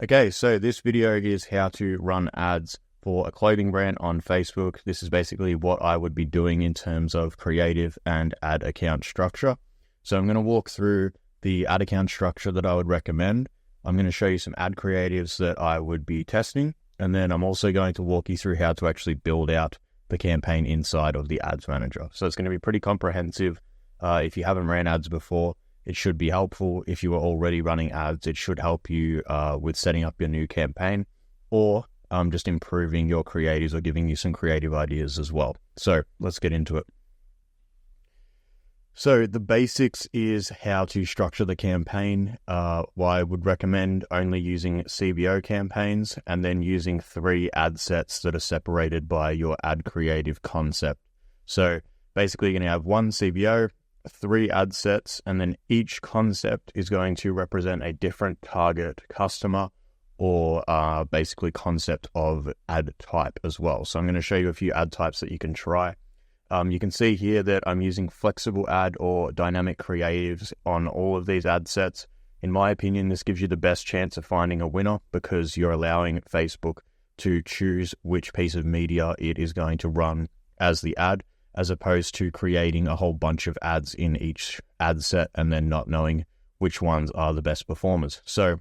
Okay, so this video is how to run ads for a clothing brand on Facebook. This is basically what I would be doing in terms of creative and ad account structure. So I'm going to walk through the ad account structure that I would recommend. I'm going to show you some ad creatives that I would be testing. And then I'm also going to walk you through how to actually build out the campaign inside of the ads manager. So it's going to be pretty comprehensive. If you haven't ran ads before, it should be helpful. If you are already running ads, it should help you with setting up your new campaign or just improving your creatives or giving you some creative ideas as well. So let's get into it. So the basics is how to structure the campaign. I would recommend only using CBO campaigns and then using 3 ad sets that are separated by your ad creative concept. So basically you're going to have 1 CBO, 3 ad sets, and then each concept is going to represent a different target customer or basically concept of ad type as well. So I'm going to show you a few ad types that you can try. You can see here that I'm using flexible ad or dynamic creatives on all of these ad sets. In my opinion, this gives you the best chance of finding a winner because you're allowing Facebook to choose which piece of media it is going to run as the ad, as opposed to creating a whole bunch of ads in each ad set and then not knowing which ones are the best performers. So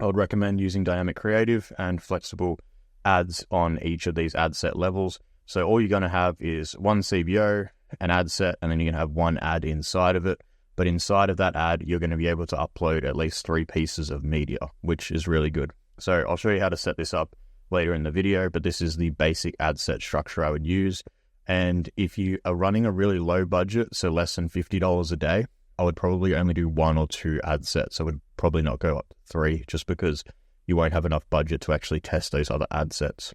I would recommend using dynamic creative and flexible ads on each of these ad set levels. So all you're going to have is 1 CBO, an ad set, and then you're going to have 1 ad inside of it. But inside of that ad, you're going to be able to upload at least 3 pieces of media, which is really good. So I'll show you how to set this up later in the video, but this is the basic ad set structure I would use. And if you are running a really low budget, so less than $50 a day, I would probably only do 1 or 2 ad sets. I would probably not go up to 3 just because you won't have enough budget to actually test those other ad sets.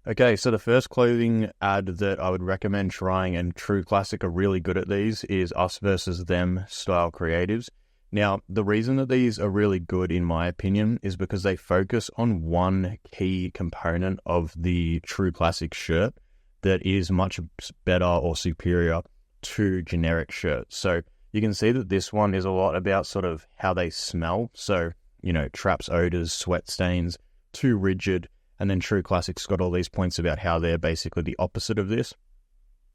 Okay, so the first clothing ad that I would recommend trying, and True Classic are really good at these, is Us versus Them style creatives. Now, the reason that these are really good, in my opinion, is because they focus on one key component of the True Classic shirt that is much better or superior to generic shirts. So you can see that this one is a lot about sort of how they smell. So, traps odors, sweat stains, too rigid. And then True Classic's got all these points about how they're basically the opposite of this.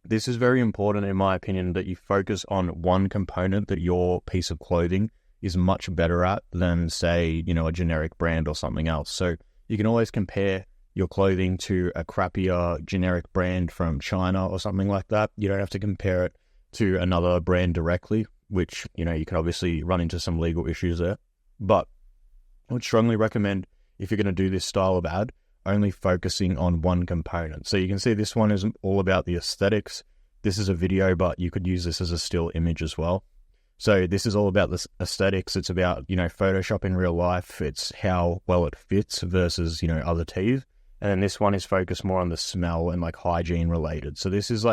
This is very important, in my opinion, that you focus on one component that your piece of clothing is much better at than, say, a generic brand or something else. So you can always compare your clothing to a crappier generic brand from China or something like that. You don't have to compare it to another brand directly, which, you can obviously run into some legal issues there. But I would strongly recommend, if you're going to do this style of ad, only focusing on one component. So you can see this one is all about the aesthetics. This is a video, but you could use this as a still image as well. So this is all about the aesthetics. It's about, Photoshop in real life. It's how well it fits versus, other tees. And then this one is focused more on the smell and hygiene related. So this is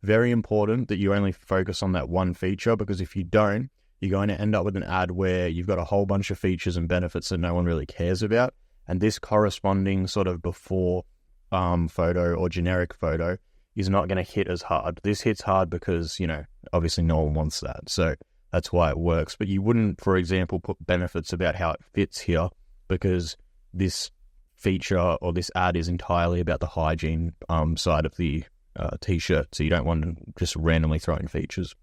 very important that you only focus on that one feature, because if you don't, you're going to end up with an ad where you've got a whole bunch of features and benefits that no one really cares about. And this corresponding sort of before photo or generic photo is not going to hit as hard. This hits hard because, obviously no one wants that. So that's why it works. But you wouldn't, for example, put benefits about how it fits here, because this feature or this ad is entirely about the hygiene side of the t-shirt. So you don't want to just randomly throw in features.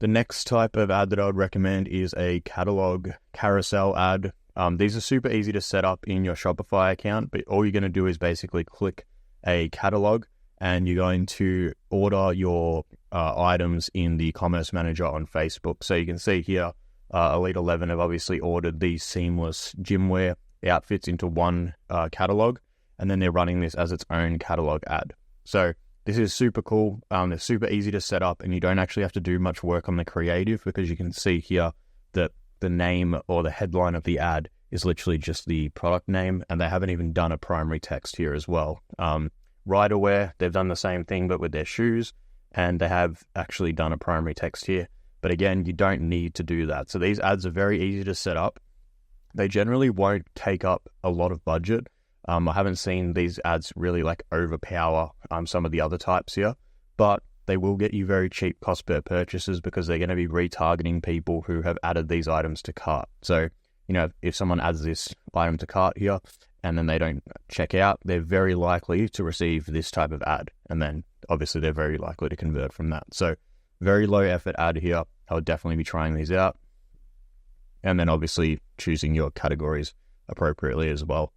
The next type of ad that I would recommend is a carousel ad. These are super easy to set up in your Shopify account, but all you're going to do is basically click a catalog and you're going to order your items in the Commerce Manager on Facebook. So you can see here, Elite 11 have obviously ordered these seamless gym wear outfits into one catalog, and then they're running this as its own catalog ad. So this is super cool. They're super easy to set up, and you don't actually have to do much work on the creative, because you can see here that the name or the headline of the ad is literally just the product name, and they haven't even done a primary text here as well. Riderwear, they've done the same thing, but with their shoes, and they have actually done a primary text here. But again, you don't need to do that. So these ads are very easy to set up. They generally won't take up a lot of budget. I haven't seen these ads really overpower some of the other types here, but they will get you very cheap cost per purchases because they're going to be retargeting people who have added these items to cart. So, if someone adds this item to cart here and then they don't check out, they're very likely to receive this type of ad. And then obviously they're very likely to convert from that. So very low effort ad here. I would definitely be trying these out. And then obviously choosing your categories appropriately as well.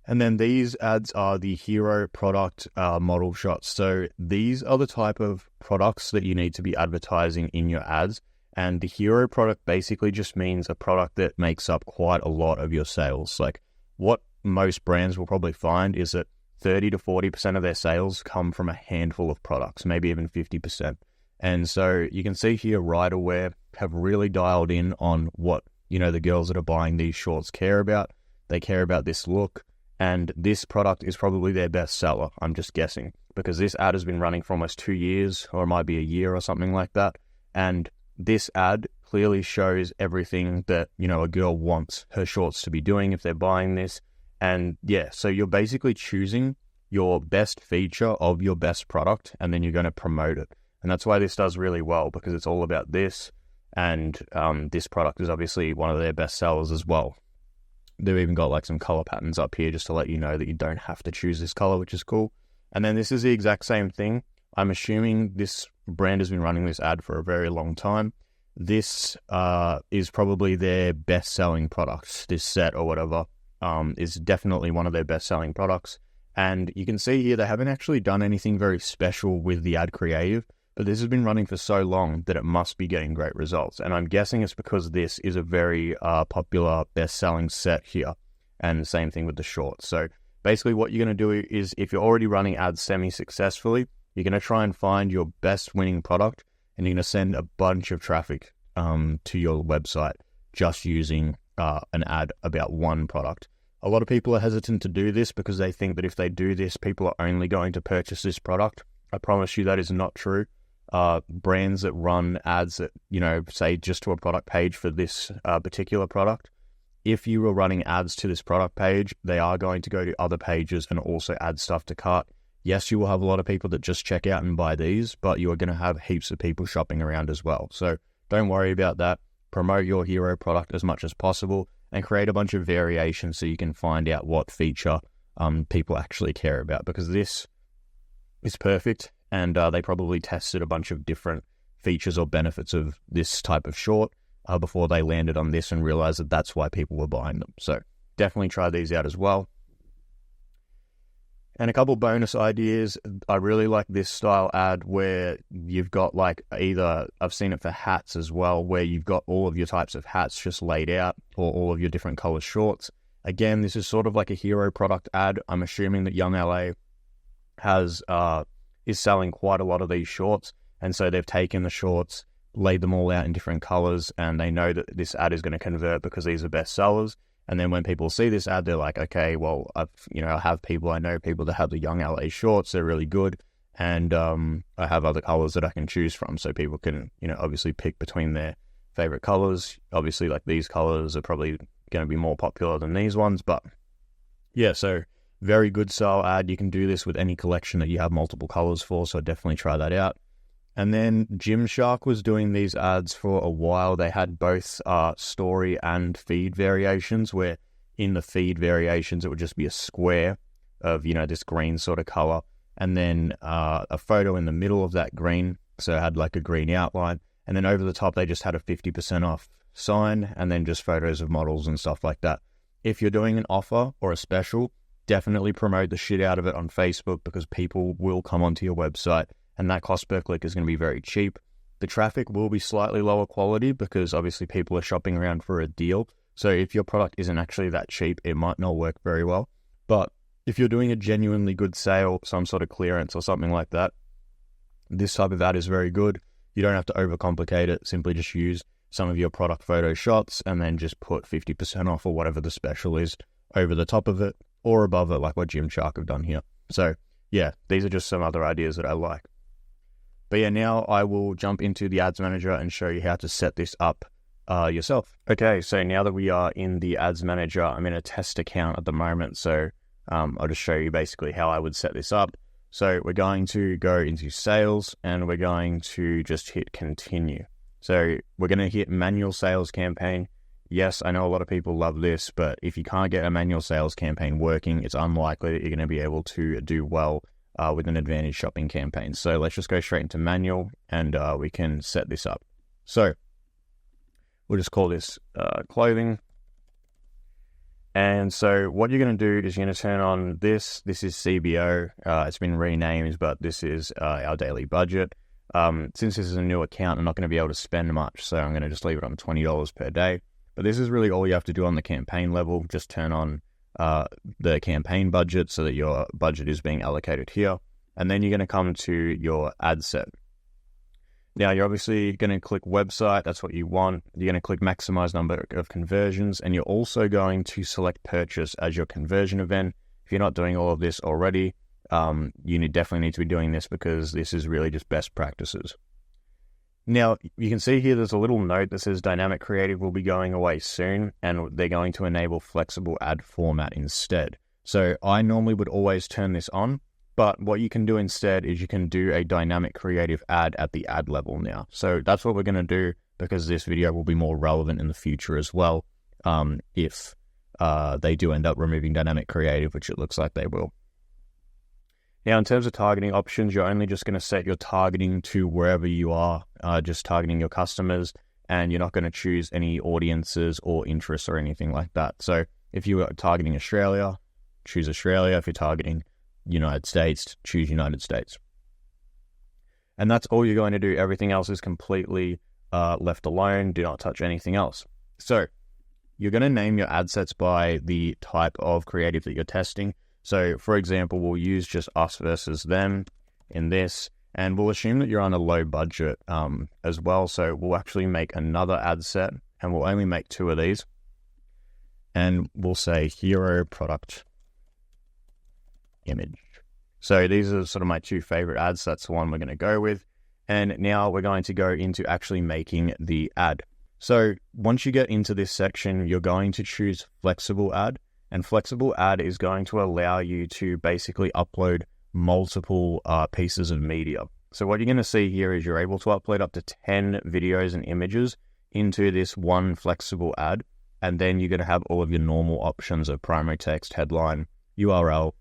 And then these ads are the hero product model shots. So these are the type of products that you need to be advertising in your ads. And the hero product basically just means a product that makes up quite a lot of your sales. Like what most brands will probably find is that 30 to 40% of their sales come from a handful of products, maybe even 50%. And so you can see here Riderwear have really dialed in on what, the girls that are buying these shorts care about. They care about this look, and this product is probably their best seller, I'm just guessing, because this ad has been running for almost 2 years, or it might be a year or something like that. And this ad clearly shows everything that, a girl wants her shorts to be doing if they're buying this. And yeah, so you're basically choosing your best feature of your best product, and then you're going to promote it. And that's why this does really well, because it's all about this. And this product is obviously one of their best sellers as well. They've even got like some color patterns up here just to let you know that you don't have to choose this color, which is cool. And then this is the exact same thing. I'm assuming this brand has been running this ad for a very long time. This is probably their best-selling product. This set or whatever is definitely one of their best-selling products. And you can see here they haven't actually done anything very special with the ad creative, but this has been running for so long that it must be getting great results. And I'm guessing it's because this is a very popular best-selling set here. And the same thing with the shorts. So basically what you're going to do is, if you're already running ads semi-successfully, you're going to try and find your best winning product, and you're going to send a bunch of traffic to your website just using an ad about one product. A lot of people are hesitant to do this because they think that if they do this, people are only going to purchase this product. I promise you that is not true. Brands that run ads that, say just to a product page for this particular product, if you were running ads to this product page, they are going to go to other pages and also add stuff to cart. Yes, you will have a lot of people that just check out and buy these, but you are going to have heaps of people shopping around as well. So don't worry about that. Promote your hero product as much as possible and create a bunch of variations so you can find out what feature people actually care about, because this is perfect. And they probably tested a bunch of different features or benefits of this type of short before they landed on this and realized that that's why people were buying them. So definitely try these out as well. And a couple bonus ideas. I really like this style ad where you've got like either, I've seen it for hats as well, where you've got all of your types of hats just laid out, or all of your different color shorts. Again, this is sort of like a hero product ad. I'm assuming that Young LA is selling quite a lot of these shorts. And so they've taken the shorts, laid them all out in different colors, and they know that this ad is going to convert because these are best sellers. And then when people see this ad, they're like, okay, well, I know people that have the Young LA shorts. They're really good. And I have other colors that I can choose from. So people can, obviously pick between their favorite colors. Obviously, like these colors are probably going to be more popular than these ones. But yeah, so very good style ad. You can do this with any collection that you have multiple colors for. So definitely try that out. And then Gymshark was doing these ads for a while. They had both story and feed variations, where in the feed variations, it would just be a square of, this green sort of color. And then a photo in the middle of that green. So it had like a green outline. And then over the top, they just had a 50% off sign, and then just photos of models and stuff like that. If you're doing an offer or a special, definitely promote the shit out of it on Facebook, because people will come onto your website. And that cost per click is going to be very cheap. The traffic will be slightly lower quality because obviously people are shopping around for a deal. So if your product isn't actually that cheap, it might not work very well. But if you're doing a genuinely good sale, some sort of clearance or something like that, this type of ad is very good. You don't have to overcomplicate it. Simply just use some of your product photo shots and then just put 50% off or whatever the special is over the top of it or above it, like what Gymshark have done here. So yeah, these are just some other ideas that I like. But yeah, now I will jump into the Ads Manager and show you how to set this up yourself. Okay, so now that we are in the Ads Manager, I'm in a test account at the moment. So I'll just show you basically how I would set this up. So we're going to go into sales and we're going to just hit continue. So we're going to hit manual sales campaign. Yes, I know a lot of people love this, but if you can't get a manual sales campaign working, it's unlikely that you're going to be able to do well with an advantage shopping campaign. So let's just go straight into manual and we can set this up. So we'll just call this clothing. And so what you're going to do is you're going to turn on this. This is CBO. It's been renamed, but this is our daily budget. Since this is a new account, I'm not going to be able to spend much, so I'm going to just leave it on $20 per day. But this is really all you have to do on the campaign level. Just turn on the campaign budget so that your budget is being allocated here. And then you're going to come to your ad set. Now, you're obviously going to click website. That's what you want. You're going to click maximize number of conversions. And you're also going to select purchase as your conversion event. If you're not doing all of this already, you definitely need to be doing this because this is really just best practices. Now, you can see here there's a little note that says Dynamic Creative will be going away soon, and they're going to enable flexible ad format instead. So I normally would always turn this on, but what you can do instead is you can do a Dynamic Creative ad at the ad level now. So that's what we're going to do because this video will be more relevant in the future as well if they do end up removing Dynamic Creative, which it looks like they will. Now, in terms of targeting options, you're only just going to set your targeting to wherever you are, just targeting your customers, and you're not going to choose any audiences or interests or anything like that. So if you are targeting Australia, choose Australia. If you're targeting United States, choose United States. And that's all you're going to do. Everything else is completely left alone. Do not touch anything else. So you're going to name your ad sets by the type of creative that you're testing. So, for example, we'll use just us versus them in this, and we'll assume that you're on a low budget as well. So we'll actually make another ad set, and we'll only make 2 of these. And we'll say hero product image. So these are sort of my 2 favorite ads. That's the one we're going to go with. And now we're going to go into actually making the ad. So once you get into this section, you're going to choose flexible ad. And flexible ad is going to allow you to basically upload multiple pieces of media. So what you're going to see here is you're able to upload up to 10 videos and images into this one flexible ad. And then you're going to have all of your normal options of primary text, headline, URL,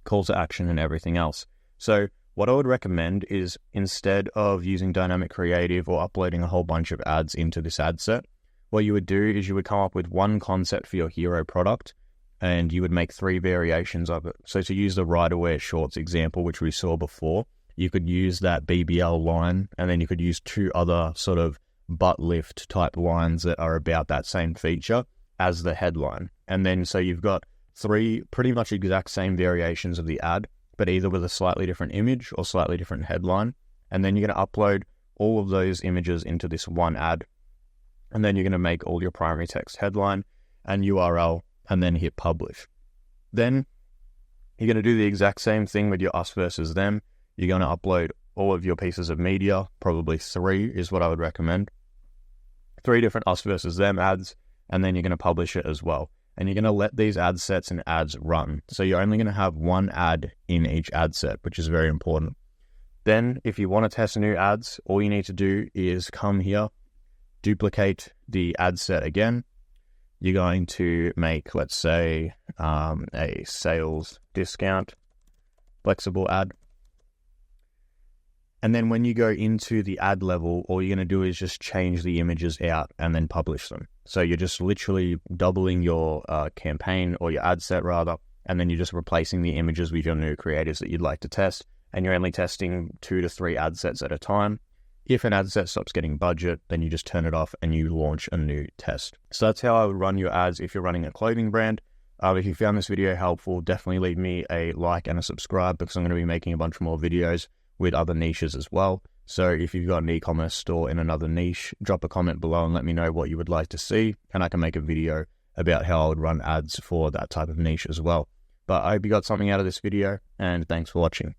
call to action, and everything else. So what I would recommend is instead of using Dynamic Creative or uploading a whole bunch of ads into this ad set, what you would do is you would come up with one concept for your hero product and you would make 3 variations of it. So to use the Rider Shorts example, which we saw before, you could use that BBL line and then you could use 2 other sort of butt lift type lines that are about that same feature as the headline. And then so you've got 3 pretty much exact same variations of the ad, but either with a slightly different image or slightly different headline. And then you're going to upload all of those images into this one ad. And then you're going to make all your primary text, headline and URL, and then hit publish. Then you're going to do the exact same thing with your us versus them. You're going to upload all of your pieces of media, probably 3 is what I would recommend. 3 different us versus them ads, and then you're going to publish it as well. And you're going to let these ad sets and ads run. So you're only going to have 1 ad in each ad set, which is very important. Then if you want to test new ads, all you need to do is come here, duplicate the ad set again. You're going to make, let's say, a sales discount flexible ad. And then when you go into the ad level, all you're going to do is just change the images out and then publish them. So you're just literally doubling your campaign or your ad set rather, and then you're just replacing the images with your new creatives that you'd like to test. And you're only testing 2 to 3 ad sets at a time. If an ad set stops getting budget, then you just turn it off and you launch a new test. So that's how I would run your ads if you're running a clothing brand. If you found this video helpful, definitely leave me a like and a subscribe because I'm going to be making a bunch more videos with other niches as well. So if you've got an e-commerce store in another niche, drop a comment below and let me know what you would like to see, and I can make a video about how I would run ads for that type of niche as well. But I hope you got something out of this video, and thanks for watching.